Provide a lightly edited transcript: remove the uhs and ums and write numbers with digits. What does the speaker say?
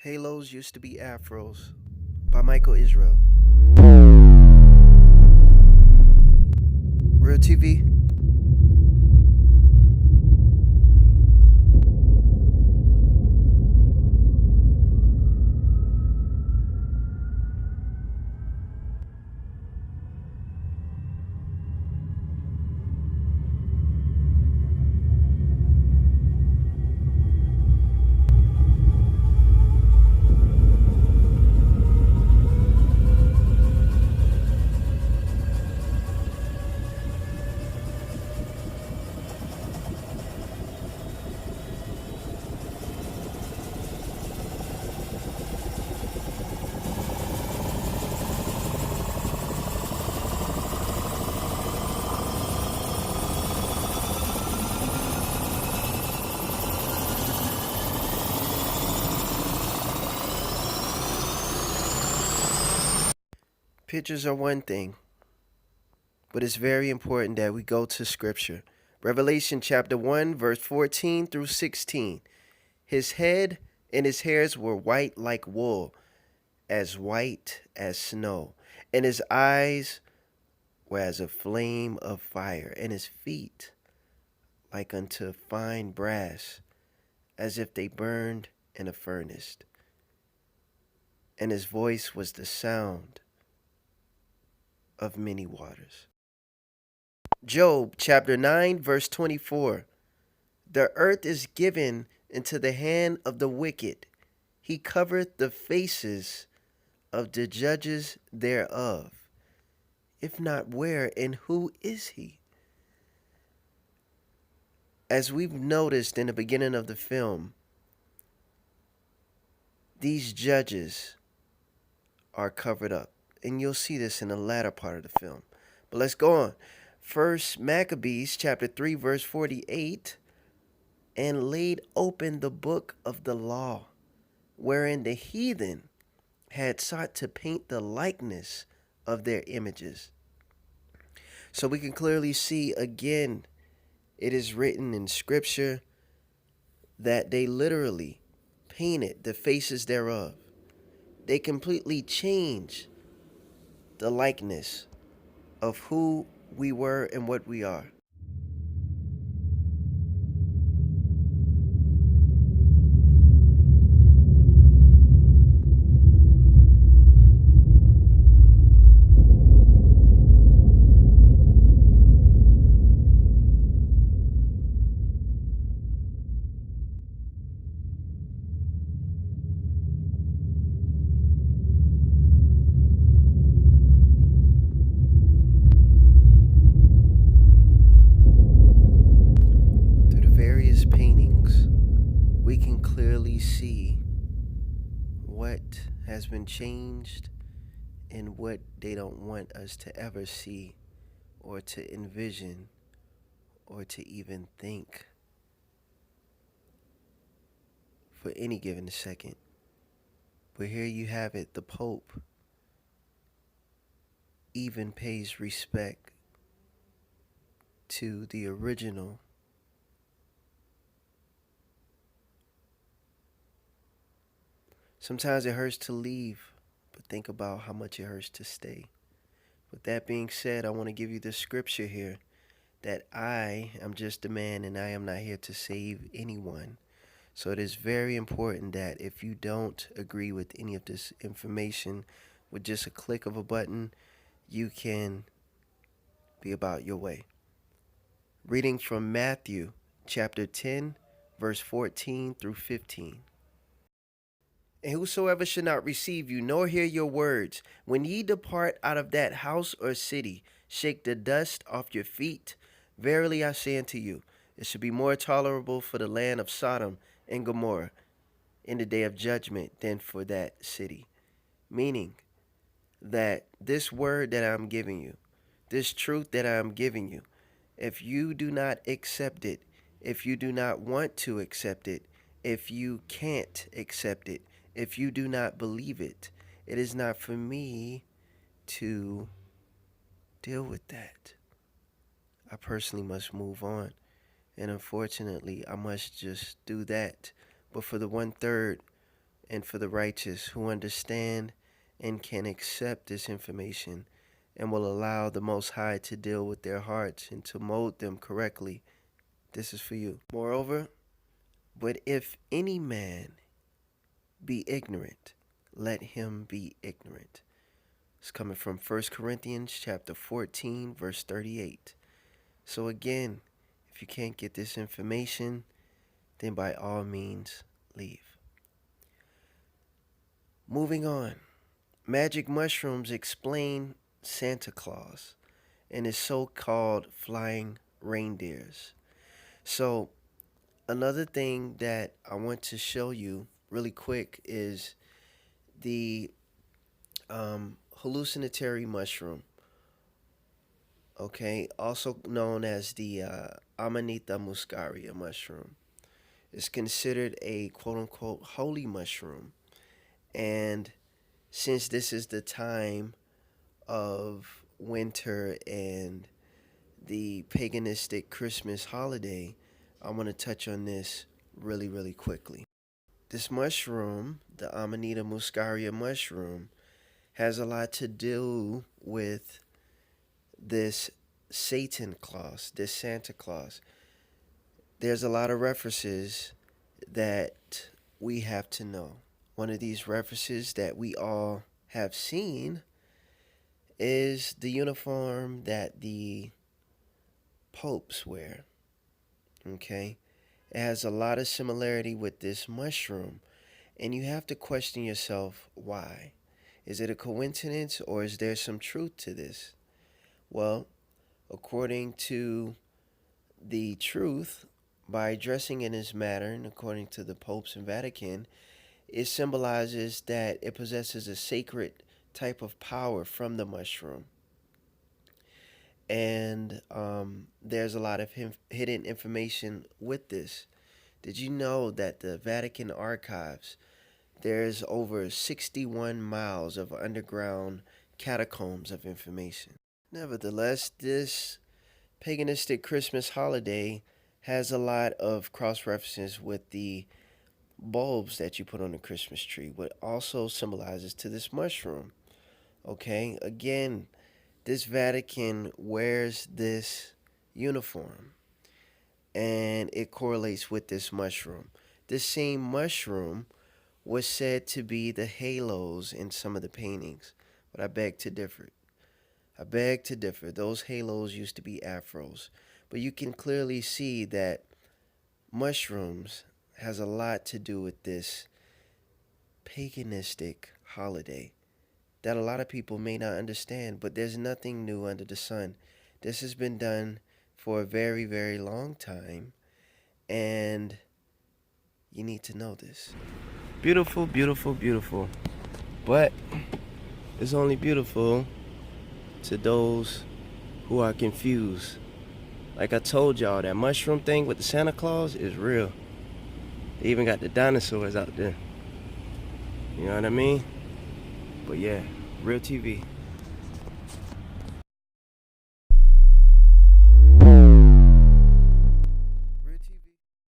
Halos used to be Afros by Michael Israel. Real TV. Pictures are one thing, but it's very important that we go to Scripture. Revelation chapter 1, verse 14 through 16. His head and his hairs were white like wool, as white as snow, and his eyes were as a flame of fire, and his feet like unto fine brass, as if they burned in a furnace. And his voice was the sound of many waters. Job chapter 9, verse 24. The earth is given into the hand of the wicked. He covereth the faces of the judges thereof. If not, where and who is he? As we've noticed in the beginning of the film, these judges are covered up. And you'll see this in the latter part of the film. But let's go on. First Maccabees chapter 3 verse 48. And laid open the book of the law, wherein the heathen had sought to paint the likeness of their images. So we can clearly see again, it is written in Scripture that they literally painted the faces thereof. They completely changed the likeness of who we were and what we are. Paintings, we can clearly see what has been changed and what they don't want us to ever see or to envision or to even think for any given second. But here you have it, the Pope even pays respect to the original. Sometimes it hurts to leave, but think about how much it hurts to stay. With that being said, I want to give you the scripture here that I am just a man and I am not here to save anyone. So it is very important that if you don't agree with any of this information, with just a click of a button, you can be about your way. Reading from Matthew chapter 10, verse 14 through 15. And whosoever should not receive you, nor hear your words, when ye depart out of that house or city, shake the dust off your feet. Verily I say unto you, it should be more tolerable for the land of Sodom and Gomorrah in the day of judgment than for that city. Meaning that this word that I'm giving you, this truth that I'm giving you, if you do not accept it, if you do not want to accept it, if you can't accept it, if you do not believe it, it is not for me to deal with that. I personally must move on. And unfortunately, I must just do that. But for the 1/3 and for the righteous who understand and can accept this information and will allow the Most High to deal with their hearts and to mold them correctly. This is for you. Moreover, but if any man be ignorant, let him be ignorant. It's coming from 1 Corinthians chapter 14, verse 38. So again, if you can't get this information, then by all means, leave. Moving on. Magic mushrooms explain Santa Claus and his so-called flying reindeers. So another thing that I want to show you really quick is the hallucinatory mushroom, okay, also known as the AMANITA muscaria mushroom. It's considered a quote-unquote holy mushroom, and since this is the time of winter and the paganistic Christmas holiday, I want to touch on this really quickly. This mushroom, the Amanita muscaria mushroom, has a lot to do with this Satan Claus, this Santa Claus. There's a lot of references that we have to know. One of these references that we all have seen is the uniform that the popes wear. Okay? It has a lot of similarity with this mushroom, and you have to question yourself, why? Is it a coincidence, or is there some truth to this? Well, according to the truth, by dressing in this manner, and according to the popes in Vatican, it symbolizes that it possesses a sacred type of power from the mushroom. And there's a lot of hidden information with this. Did you know that the Vatican archives, there's over 61 miles of underground catacombs of information? Nevertheless, this paganistic Christmas holiday has a lot of cross-references with the bulbs that you put on the Christmas tree, what also symbolizes to this mushroom. Okay, again, this Vatican wears this uniform, and it correlates with this mushroom. This same mushroom was said to be the halos in some of the paintings, but I beg to differ. Those halos used to be AFROS, but you can clearly see that mushrooms has a lot to do with this paganistic holiday that a lot of people may not understand, but there's nothing new under the sun. This has been done for a very long time, and you need to know this. Beautiful, but it's only beautiful to those who are confused. Like I told y'all, that mushroom thing with the Santa Claus is real. They even got the dinosaurs out there. You know what I mean? But yeah, real TV.